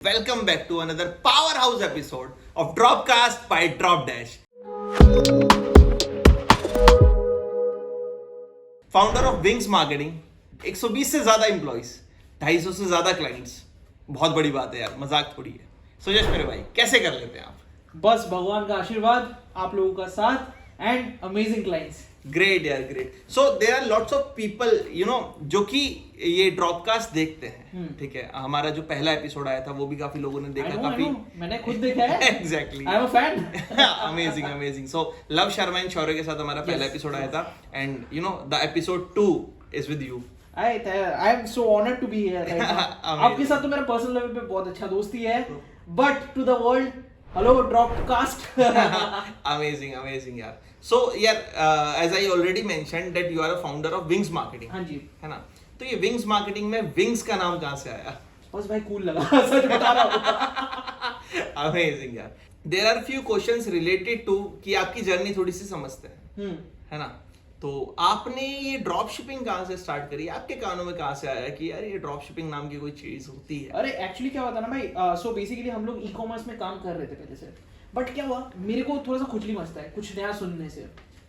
Welcome back to another powerhouse episode of Dropcast by Dropdash. Founder of Wings marketing, 120 से ज्यादा employees, 250 से ज्यादा clients. बहुत बड़ी बात है यार, मजाक थोड़ी है। सुजश मेरे भाई, कैसे कर लेते हैं आप? बस भगवान का आशीर्वाद, आप लोगों का साथ एंड अमेजिंग क्लाइंट्स। ग्रेट यार, great. So there are lots of people जो कि ये ड्रॉपकास्ट देखते हैं। ठीक है, हमारा जो पहला एपिसोड आया था वो भी काफी लोगों ने देखा। काफी मैंने खुद देखा है। Exactly, I am a fan. Amazing amazing. So Luv Sharma and Shaurya के साथ हमारा पहला एपिसोड आया था, and the episode 2 is with you. I am so honored to be here right now. आपके साथ तो मेरा पर्सनल लेवल पे बहुत अच्छा दोस्ती है, but to the world, hello Dropcast. Amazing यार। सो यार, as I already mentioned that you are a founder of Wings Marketing. हाँ जी, है ना? तो ये विंग्स मार्केटिंग में विंग्स का नाम कहाँ से आया? बस भाई कूल लगा। सच बता रहा हूँ। अमेजिंग यार। There are few questions related to कि आपकी जर्नी थोड़ी सी समझते हैं, है ना? तो आपने ये ड्रॉप शिपिंग कहाँ से स्टार्ट करी? आपके कानों में कहाँ से आया कि यार ये ड्रॉप शिपिंग नाम की कोई चीज होती है? अरे एक्चुअली क्या होता ना भाई, सो बेसिकली हम लोग ई कॉमर्स में काम कर रहे थे पहले से, बट क्या हुआ, मेरे को थोड़ा सा खुजली मचता है कुछ नया सुनने से।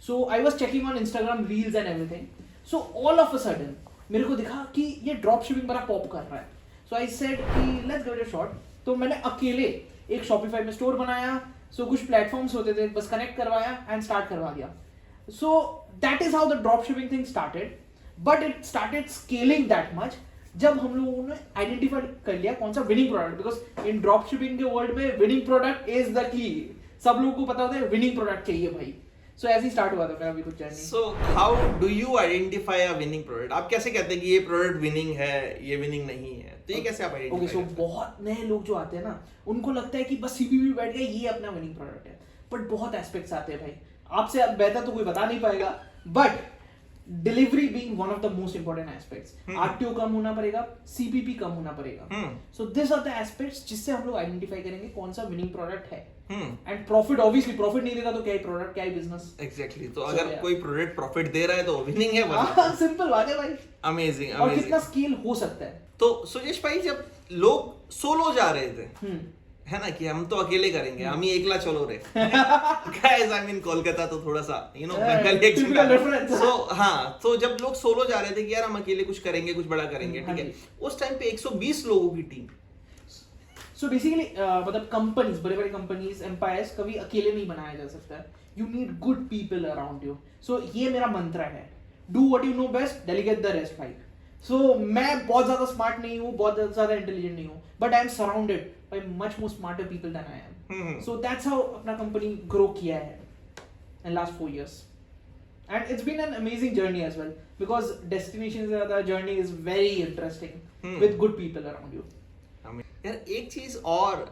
So I was checking on Instagram reels and everything, so all of a sudden मेरे को दिखा कि ये ड्रॉप शिपिंग बड़ा पॉप कर रहा है। सो आई सेड कि let's give it a shot. तो मैंने अकेले एक शॉपिफाई में स्टोर बनाया, सो कुछ प्लेटफॉर्म्स होते थे, बस कनेक्ट करवाया एंड स्टार्ट करवा दिया। So that is how the dropshipping thing started, but it started scaling that much जब हम लोगों ने आइडेंटिफाई कर लिया कौन सा winning product, because in drop shipping के वर्ल्ड में winning product is the key. सब लोगों को पता होता है विनिंग प्रोडक्ट चाहिए भाई। सो ऐसे ही स्टार्ट हुआ था मेरा भी कुछ journey. So how do you identify a winning product? आप कैसे कहते हैं कि ये प्रोडक्ट विनिंग है, ये विनिंग नहीं है? तो ये कैसे आप आइडेंटिफाई करते हैं? सो बहुत नए लोग जो आते हैं ना, उनको लगता है कि बस सीपीपी बैठ गया, ये अपना विनिंग प्रोडक्ट है, बट बहुत एस्पेक्ट्स आते हैं भाई। आपसे बेहतर तो कोई बता नहीं पाएगा, but delivery being one of the most important aspects. RTO कम होना पड़ेगा, सीपीपी कम होना पड़ेगा। So this are the aspects जिससे हम लोग आइडेंटिफाई करेंगे कौन सा विनिंग प्रोडक्ट है। एंड प्रॉफिट, ऑब्वियसली प्रॉफिट नहीं देगा तो क्या ही प्रोडक्ट, क्या ही बिजनेस। एग्जैक्टली। तो अगर कोई प्रोडक्ट प्रॉफिट दे रहा है तो विनिंग है, वरना सिंपल बात है भाई। अमेजिंग। और कितना स्केल हो सकता है। तो सुजेश भाई, जब लोग सोलो जा रहे थे, है ना, कि हम तो अकेले करेंगे, हम ही एकला चलो रे। गाइस, आई मीन कोलकाता तो थोड़ा सा सो हाँ, तो जब लोग सोलो जा रहे थे कि यार हम अकेले कुछ करेंगे, कुछ बड़ा करेंगे, ठीक है, उस टाइम पे 120 लोगों की टीम। सो बेसिकली मतलब कंपनीज, बड़े बड़े कंपनीज, एम्पायर्स कभी अकेले नहीं बनाया जा सकता। You need good people around you. So ये मेरा मंत्र है, do what you know best, delegate the rest भाई। सो मैं बहुत ज्यादा स्मार्ट नहीं हूँ, बहुत ज्यादा इंटेलिजेंट नहीं हूँ, but I am surrounded by much more smarter people than I am. So that's how अपना company grow किया है in last 4 years. And it's been an amazing journey as well, because destination से ज़्यादा journey is very interesting with good people around you. यार एक चीज और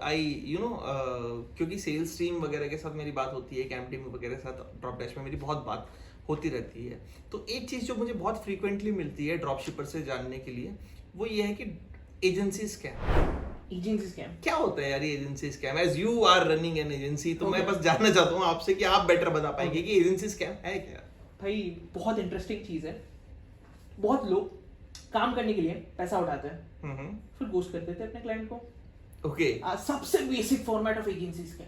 क्योंकि सेल्स टीम वगैरह के साथ मेरी बात होती है, कैंप टीम वगैरह के साथ ड्रॉप डैश में मेरी बहुत बात होती रहती है, तो एक चीज जो मुझे बहुत फ्रीक्वेंटली मिलती है ड्रॉप शिपर से जानने के लिए, वो ये है कि एजेंसी स्कैम। एजेंसी स्कैम क्या होता है यार? ये agency scam, as you are running an agency, तो मैं बस जानना चाहता हूँ आपसे कि आप बेटर बता पाएंगे कि एजेंसी स्कैम है क्या? भाई बहुत इंटरेस्टिंग चीज है। बहुत लोग काम करने के लिए पैसा उठाते हैं, फिर घोस्ट कर देते हैं अपने क्लाइंट को। ओके, सबसे basic format of agency scam.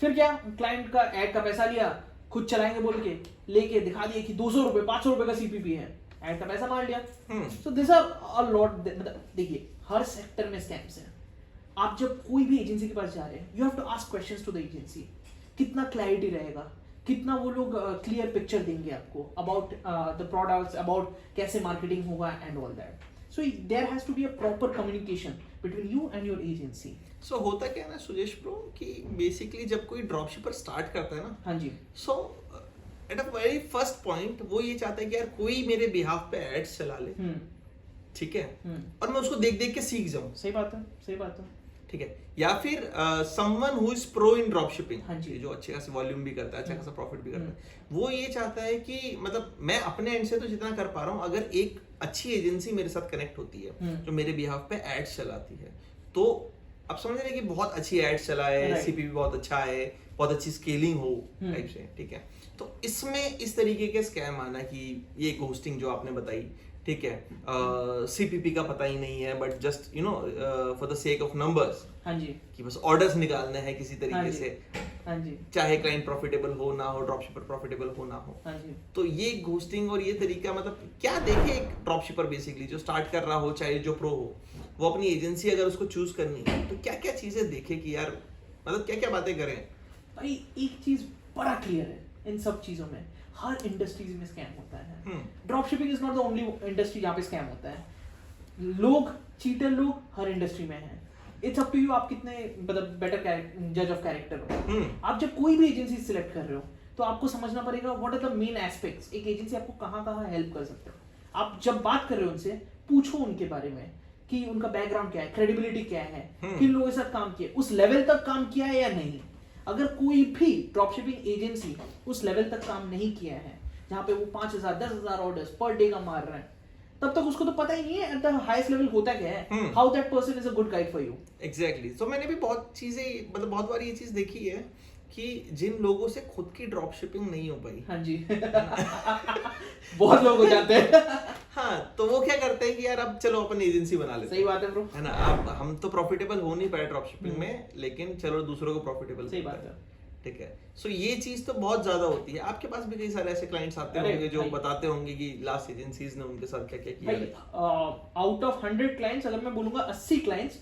फिर क्या, क्लाइंट का एड का पैसा लिया, खुद चलाएंगे बोल के लेके दिखा दिया कि 200 रुपए 500 रुपए का सीपीपी है, एड का पैसा मार लिया। So this are a lot. देखिए हर सेक्टर में स्कैम्स हैं। आप जब कोई भी एजेंसी के पास जा रहे हैं, you have to ask questions to the agency. कितना क्लैरिटी रहेगा, कितना वो लोग क्लियर पिक्चर देंगे आपको अबाउट द प्रोडक्ट्स, अबाउट कैसे मार्केटिंग होगा and all that. So there has to be a proper communication between you and your agency. So होता क्या है ना सुजेश ब्रो, कि बेसिकली जब कोई ड्रॉपशिपर स्टार्ट करता है ना, हाँ जी, so at a very first point वो ये चाहता है कि यार कोई मेरे बिहाफ पे एड्स चला ले, ठीक है, और मैं उसको देख देख के सीख जाऊं। सही बात है, सही बात है, ठीक है। या फिर someone who is pro in drop shipping, हाँ जी, जो अच्छे खासे वॉल्यूम भी करता है, अच्छा खासा प्रॉफिट भी करता है, वो ये चाहता है कि मतलब मैं अपने एंड से तो जितना कर पा रहा हूँ, अगर एक अच्छी एजेंसी मेरे साथ कनेक्ट होती है जो मेरे बिहाफ पे एड्स चलाती है, तो आप समझ रहे हैं कि बहुत अच्छी एड्स चलाए, सीपीपी बहुत अच्छा है, बहुत अच्छी स्केलिंग हो टाइप से, ठीक है। तो इसमें इस तरीके के स्कैम आना कि ये घोस्टिंग जो आपने बताई, ठीक है, सीपीपी का पता ही नहीं है, but just you know for the sake of numbers, हाँ जी, कि बस ऑर्डर्स निकालने हैं किसी हाँ तरीके जी, से, हाँ जी, चाहे क्लाइंट प्रॉफिटेबल हो ना हो, ड्रॉपशिपर प्रॉफिटेबल हो ना हो। हाँ जी। तो ये घोस्टिंग और ये तरीका, मतलब क्या देखे एक ड्रॉपशिपर बेसिकली जो स्टार्ट कर रहा हो, चाहे जो प्रो हो, वो अपनी एजेंसी अगर उसको चूज करनी है तो क्या क्या चीजें देखे कि यार मतलब क्या क्या बातें करें। भाई एक चीज बड़ा क्लियर है इन सब चीजों में, हर इंडस्ट्रीज में स्कैम होता है। Drop shipping is not the only industry जहाँ पे स्कैम होता है। लोग चीटर लोग हर इंडस्ट्री में हैं। इट्स अप टू यू, आप कितने मतलब बेटर जज ऑफ कैरेक्टर हो। आप जब कोई भी एजेंसी सिलेक्ट कर रहे हो तो आपको समझना पड़ेगा what are the main aspects, एक एजेंसी आपको कहाँ कहाँ हेल्प कर सकते हैं। आप जब बात कर रहे हो उनसे, पूछो उनके बारे में कि उनका बैकग्राउंड क्या है, क्रेडिबिलिटी क्या है, किन लोगों के साथ काम किया, उस लेवल तक काम किया है या नहीं। अगर कोई भी ड्रॉपशिपिंग एजेंसी उस लेवल तक काम नहीं किया है जहाँ पे वो 5,000 10,000 ऑर्डर्स पर डे का मार रहे हैं, तब तक उसको तो पता ही नहीं है एट द हाईएस्ट लेवल होता क्या है, how that person is a good guide for you. Exactly. So मैंने भी बहुत चीजें, मतलब बहुत बार ये चीज देखी है कि जिन लोगों से खुद की ड्रॉप शिपिंग नहीं हो पाई, हाँ जी बहुत लोग हो जाते हैं हाँ, तो वो क्या करते हैं कि यार अब चलो अपन एजेंसी बना लेते हैं। सही बात है ब्रो, है ना, अब हम तो प्रॉफिटेबल हो नहीं पाए ड्रॉप शिपिंग में, लेकिन चलो दूसरों को प्रॉफिटेबल। सही बात है। ठीक है, सो ये चीज तो बहुत ज्यादा होती है। आपके पास भी कई सारे ऐसे क्लाइंट्स आते होंगे जो बताते होंगे कि लास्ट एजेंसीज ने उनके साथ क्या क्या किया है। आउट ऑफ 100 क्लाइंट्स अगर मैं बोलूंगा 80 क्लाइंट्स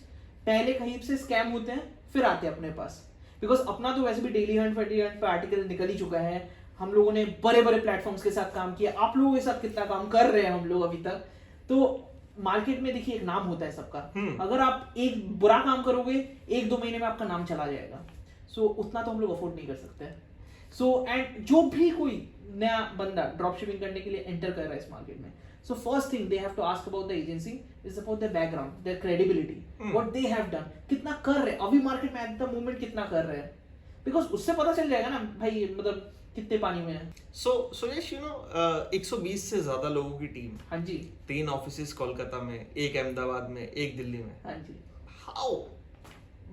पहले कहीं से स्कैम होते हैं फिर आते हैं अपने पास। बिकॉज अपना तो वैसे भी डेली हंट पे आर्टिकल निकल ही चुका है, हम लोगों ने बड़े बड़े प्लेटफॉर्म्स के साथ काम किया, आप लोगों के साथ कितना काम कर रहे हैं हम लोग अभी तक। तो मार्केट में देखिए एक नाम होता है सबका, अगर आप एक बुरा काम करोगे 1-2 महीने में आपका नाम चला जाएगा। सो उतना तो हम लोग अफोर्ड नहीं कर सकते। सो एंड जो भी कोई नया बंदा ड्रॉप शिपिंग करने के लिए एंटर कर रहा है इस मार्केट में, so first thing they have to ask about the agency is about their background, their credibility, what they have done, कितना कर रहे हैं अभी मार्केट में एट द मोमेंट, कितना कर रहे हैं। बिकॉज उससे पता चल जाएगा ना भाई मतलब कितने पानी में है। सो यस, यू नो 120 से ज्यादा लोगों की टीम, हाँ जी, 3 ऑफिसेस कोलकाता में, एक अहमदाबाद में, एक दिल्ली में। हाँ जी हाउ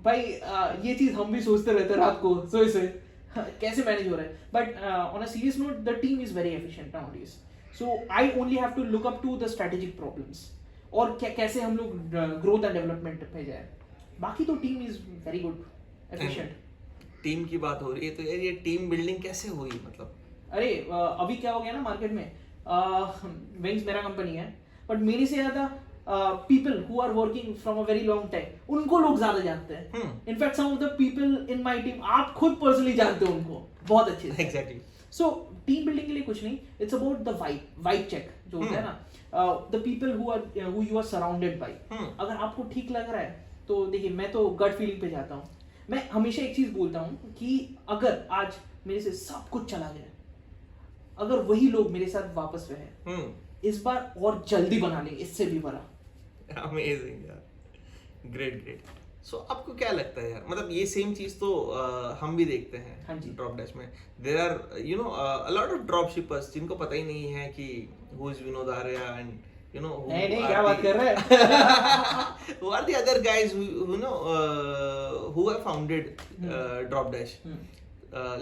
भाई ये चीज हम भी सोचते रहते हैं रात को सोए कैसे मैनेज हो रहा है। But on a serious note the team is very efficient nowadays. So I only have to look up to the strategic problems और कैसे हम लोग ग्रोथ एंड डेवलपमेंट पे जाए। बाकी तो team is very good efficient. Team की बात हो रही है तो यार ये टीम बिल्डिंग कैसे हुई मतलब? अरे अभी क्या हो गया ना मार्केट में, विंग्स मेरा कंपनी है बट मेरे से ज्यादा people who are working from a very long time उनको लोग ज्यादा जानते हैं। In fact some of the people in my team आप खुद पर्सनली जानते हो उनको बहुत अच्छे से। एग्जैक्टली। सो टीम बिल्डिंग के लिए कुछ नहीं, it's about the vibe check जो होता है ना, the people who you are surrounded by. अगर आपको ठीक लग रहा है तो देखिए, मैं तो गट फीलिंग पे जाता हूँ। मैं हमेशा एक चीज बोलता हूँ कि अगर आज मेरे से सब कुछ चला गया, अगर वही लोग मेरे साथ वापस रहे इस बार और जल्दी बना लेंगे इससे भी बड़ा। अमेजिंग यार, ग्रेट। सो आपको क्या लगता है यार, मतलब ये सेम चीज तो हम भी देखते हैं। हाँ जी। ड्रॉप डैश में there are you know a lot of drop shippers जिनको पता ही नहीं है कि who is Vinod Arya and you know नहीं क्या बात कर रहे हैं who are the other guys who know who have founded drop dash.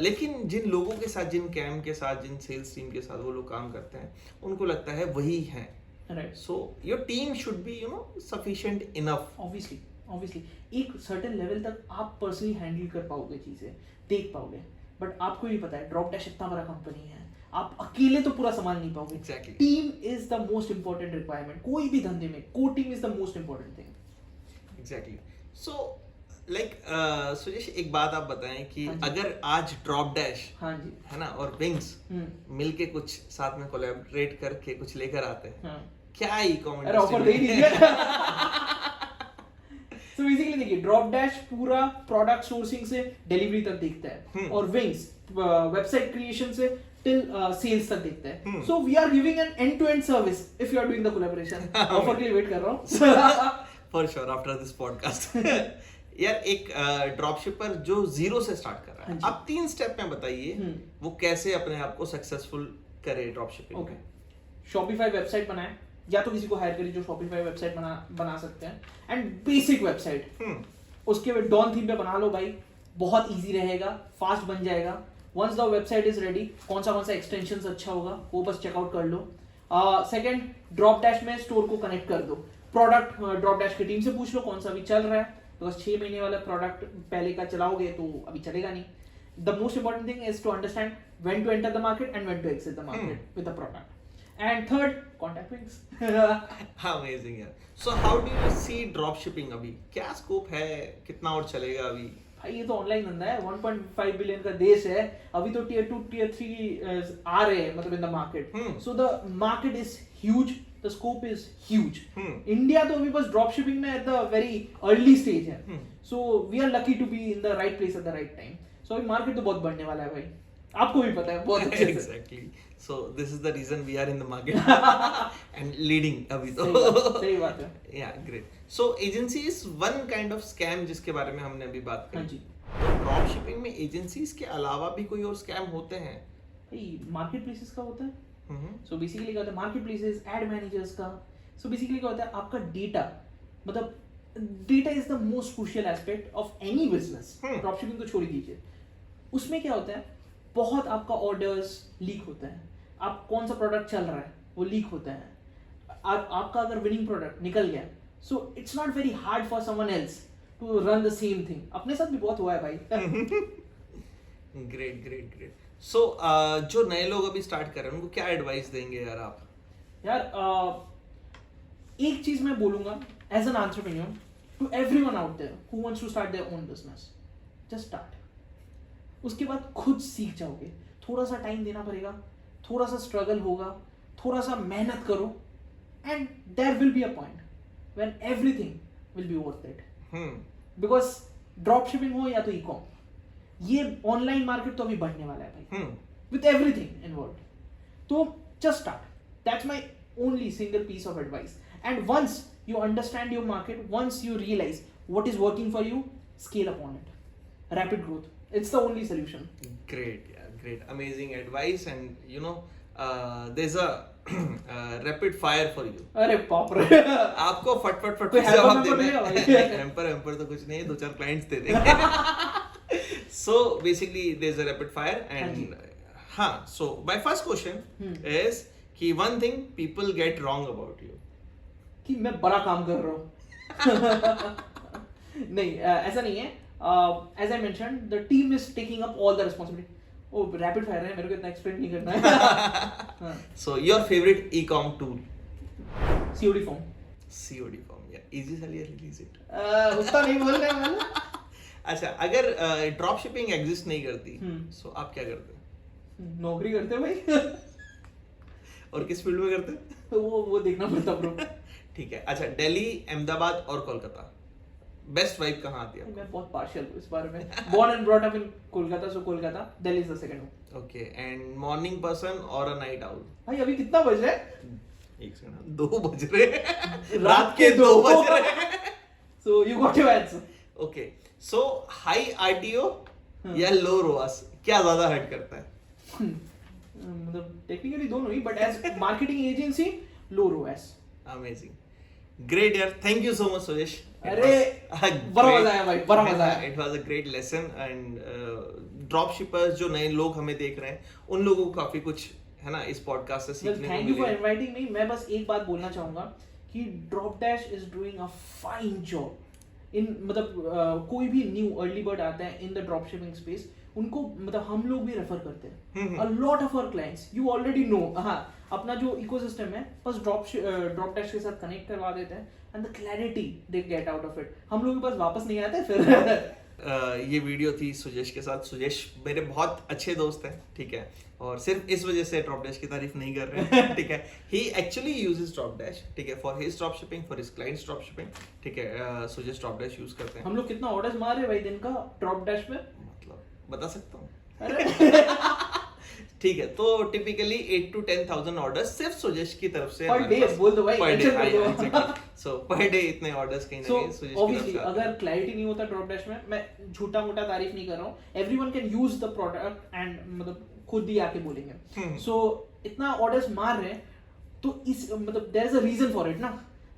लेकिन जिन लोगों के साथ, जिन कैम के साथ, जिन सेल्स टीम के साथ वो लोग काम करते हैं, उनको लगता है वही है। Right. So your team should be, you know, sufficient enough. Obviously एक सर्टेन लेवल तक आप पर्सनली हैंडल कर पाओगे, चीजें देख पाओगे, बट आपको भी पता है ड्रॉप डैश इतना बड़ा कंपनी है, आप अकेले तो पूरा संभाल नहीं पाओगे। Exactly. Team is the most important requirement कोई भी धंधे में, core team is the most important thing. Exactly. So like सुजेश, एक बात आप बताएं कि हाँ जी। अगर आज ड्रॉप डैश, हाँ जी, है ना, और विंग्स मिलके कुछ साथ में कोलैबोरेट करके कुछ लेकर आते हैं, हाँ। क्या ही कमेंट? अरे ऑफर दे ही दीजिए। So basically देखिए, ड्रॉप डैश पूरा प्रोडक्ट सोर्सिंग से डिलीवरी तक देखता है और विंग्स वेबसाइट क्रिएशन से टिल सेल्स तक देखता है। So we are giving an end to end service if you are doing the collaboration. Offer के लिए वेट कर रहा हूं for sure after this podcast. यार एक ड्रॉप शिपर जो जीरो से स्टार्ट कर रहा है, आप 3 स्टेप में बताइए वो कैसे अपने आप को सक्सेसफुल करे drop shipping. Okay, Shopify website बनाए या तो किसी को हायर करिए जो शॉपिफाई वेबसाइट बना सकते हैं, एंड बेसिक वेबसाइट उसके बाद डॉन थीम पे बना लो भाई, बहुत इजी रहेगा, फास्ट बन जाएगा। Once the website is ready, कौन सा एक्सटेंशन अच्छा होगा वो बस चेकआउट कर लो। सेकंड, ड्रॉप डैश में स्टोर को कनेक्ट कर दो. प्रोडक्ट ड्रॉप डैश की टीम से पूछ लो कौन सा अभी चल रहा है, तो बस 6 महीने वाला प्रोडक्ट पहले का चलाओगे तो अभी चलेगा नहीं. The most important thing is to understand when to enter the market and when to exit the market with the product. And third, contact Wings. Amazing यार. So how do you see drop shipping अभी? क्या scope है, कितना और चलेगा अभी? भाई ये तो ऑनलाइन धंधा है, 1.5 बिलियन का देश है, अभी तो टियर 2 टियर 3 आ रहे हैं मतलब in the market. So the market is huge, the scope is huge. India तो अभी बस ड्रॉप शिपिंग में at the very early stage है. So we are lucky to be in the right place at the right time. So अभी market तो बहुत बढ़ने वाला है भाई, आपको भी पता है बहुत अच्छे से. Exactly. So this is the reason we are in the market and leading अभी तो. सही बात है. Yeah great. So agency is one kind of scam जिसके बारे में हमने अभी बात हाँ करी. जी. ड्रॉप शिपिंग में एजेंसीज के अलावा भी कोई और स्कैम होते हैं? भाई मार्केट प्लेसेस का होता है. सो बेसिकली क्या होता है, मार्केट प्लेसेस, एड मैनेजर्स का. सो बेसिकली क्या होता है, आपका डेटा, मतलब data is the most crucial aspect of any business. Drop shipping तो छोड़ दीजिए, उसमें क्या होता है, बहुत आपका ऑर्डर्स लीक होता है, आप कौन सा प्रोडक्ट चल रहा है वो लीक होता है. आपका अगर विनिंग प्रोडक्ट निकल गया, so it's not very hard for someone else to run the same thing. अपने साथ भी बहुत हुआ है भाई. Great great great. सो जो नए लोग अभी स्टार्ट कर रहे हैं उनको क्या एडवाइस देंगे यार आप? यार एक चीज मैं बोलूंगा as an entrepreneur to everyone out there who wants to start their own business, just start. उसके बाद खुद सीख जाओगे. थोड़ा सा टाइम देना पड़ेगा, थोड़ा सा स्ट्रगल होगा, थोड़ा सा मेहनत करो, and there will be a point when everything will be worth it. Because drop shipping हो या तो ई-कॉम, ये ऑनलाइन मार्केट तो अभी बढ़ने वाला है भाई, विद एवरीथिंग इन्वॉल्व्ड. तो just start. That's my only single piece of advice. And once you understand your market, once you realize what is working for you, scale up on it. Rapid growth, it's the only solution. Great, yeah, great, amazing advice. And you know, there's a rapid fire for you. अरे बाप रे. आपको फट फट फट कोई जवाब hamper देना देगा है. भाई? हैम्पर तो कुछ नहीं है, 2-4 क्लाइंट्स दे देंगे. So basically there's a rapid fire and हाँ. So my first question is कि one thing people get wrong about you. कि मैं बड़ा काम कर रहा हूँ. नहीं, ऐसा नहीं है. As I mentioned, the team is taking up all the responsibility. Oh, rapid fire है, मेरे को इतना एक्सप्लेन नहीं करना है. So your favorite e-com tool? COD form. COD form, yeah. Easy salary release it. उतना नहीं बोल रहे हैं. अच्छा, अगर ड्रॉप शिपिंग एग्जिस्ट नहीं करती, so आप क्या करते? नौकरी करते भाई. और किस फील्ड में करते? तो वो देखना पड़ता ब्रो. ठीक है. अच्छा, दिल्ली, अहमदाबाद और कोलकाता, बेस्ट वाइब कहाँ आती है? मैं बहुत पार्शियल हूँ इस बारे में. Born and brought up in Kolkata, so Kolkata. Delhi is the second one. Okay, and morning person or a night owl? भाई अभी कितना बज रहा है? एक सेकंड, 2 बज रहे हैं. रात के 2 बज रहे हैं. So you got your answer. Okay, so high RTO या low ROAS क्या ज्यादा हर्ट करता है? मतलब टेक्निकली दोनों ही, but as marketing agency low ROAS. Amazing. Great यार, thank you so much Sujesh. अरे बड़ा मजा आया भाई, बड़ा मजा आया. It was a great lesson. And drop shippers जो नए लोग हमें देख रहे हैं उन लोगों को काफी कुछ है ना इस पॉडकास्ट से सीखने को थैंक यू फॉर मिलेगा. Inviting me. मैं बस एक बात बोलना चाहूंगा कि Drop Dash is doing a fine job in, मतलब कोई भी न्यू अर्ली बर्ड आता है in the drop shipping space, उनको मतलब हम लोग भी रेफर करते हैं. A lot of our clients, you already know. हाँ, अपना जो इकोसिस्टम है बस ड्रॉप डैश के साथ कनेक्ट करवा देते हैं, and the clarity they get out of it. हम लोग के पास वापस नहीं आते फिर. ये वीडियो थी सुजेश के साथ. सुजेश मेरे बहुत अच्छे दोस्त हैं, ठीक है, और सिर्फ इस वजह से ड्रॉप डैश की तारीफ नहीं कर रहे हैं. ठीक है, ही एक्चुअली यूजेस ड्रॉप डैश, ठीक है, for his drop shipping, for his clients drop shipping. ठीक है, सुजेश ड्रॉप डैश यूज करते हैं. हम लोग कितना ऑर्डर्स मार रहे भाई दिन का ड्रॉप डैश में, मतलब बता सकता हूँ. अरे ठीक है, तो टिपिकली 8 to 10,000 ऑर्डर्स सिर्फ सुजेश की तरफ से पर डे बोल दो भाई, पर mention कर दो. सो पर डे इतने ऑर्डर्स कहीं ना So कहीं सुजेश की तरफ obviously से आते हैं. अगर क्लैरिटी नहीं होता ड्रॉप डैश में, मैं झूठा मोटा तारीफ नहीं कर रहा हूँ. Everyone can use the product and मतलब खुद ही आके बोलेंगे. सो इतना ऑर्डर्स मार रहे हैं तो इस मतलब there is a reason for it ना,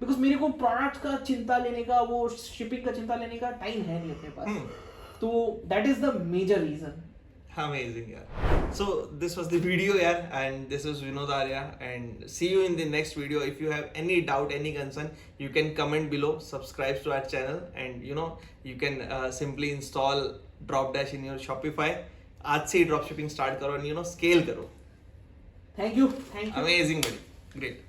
बिकॉज मेरे को प्रोडक्ट का चिंता लेने का, वो शिपिंग का चिंता लेने का टाइम है नहीं अपने पास. तो that is the major reason. Amazing, yeah. So this was the video, yeah, and this is Vinod Arya, and see you in the next video. If you have any doubt, any concern, you can comment below, subscribe to our channel, and you can simply install Dropdash in your Shopify. आज से ही drop shipping start करो, and scale करो. Thank you. Amazing, buddy. Great.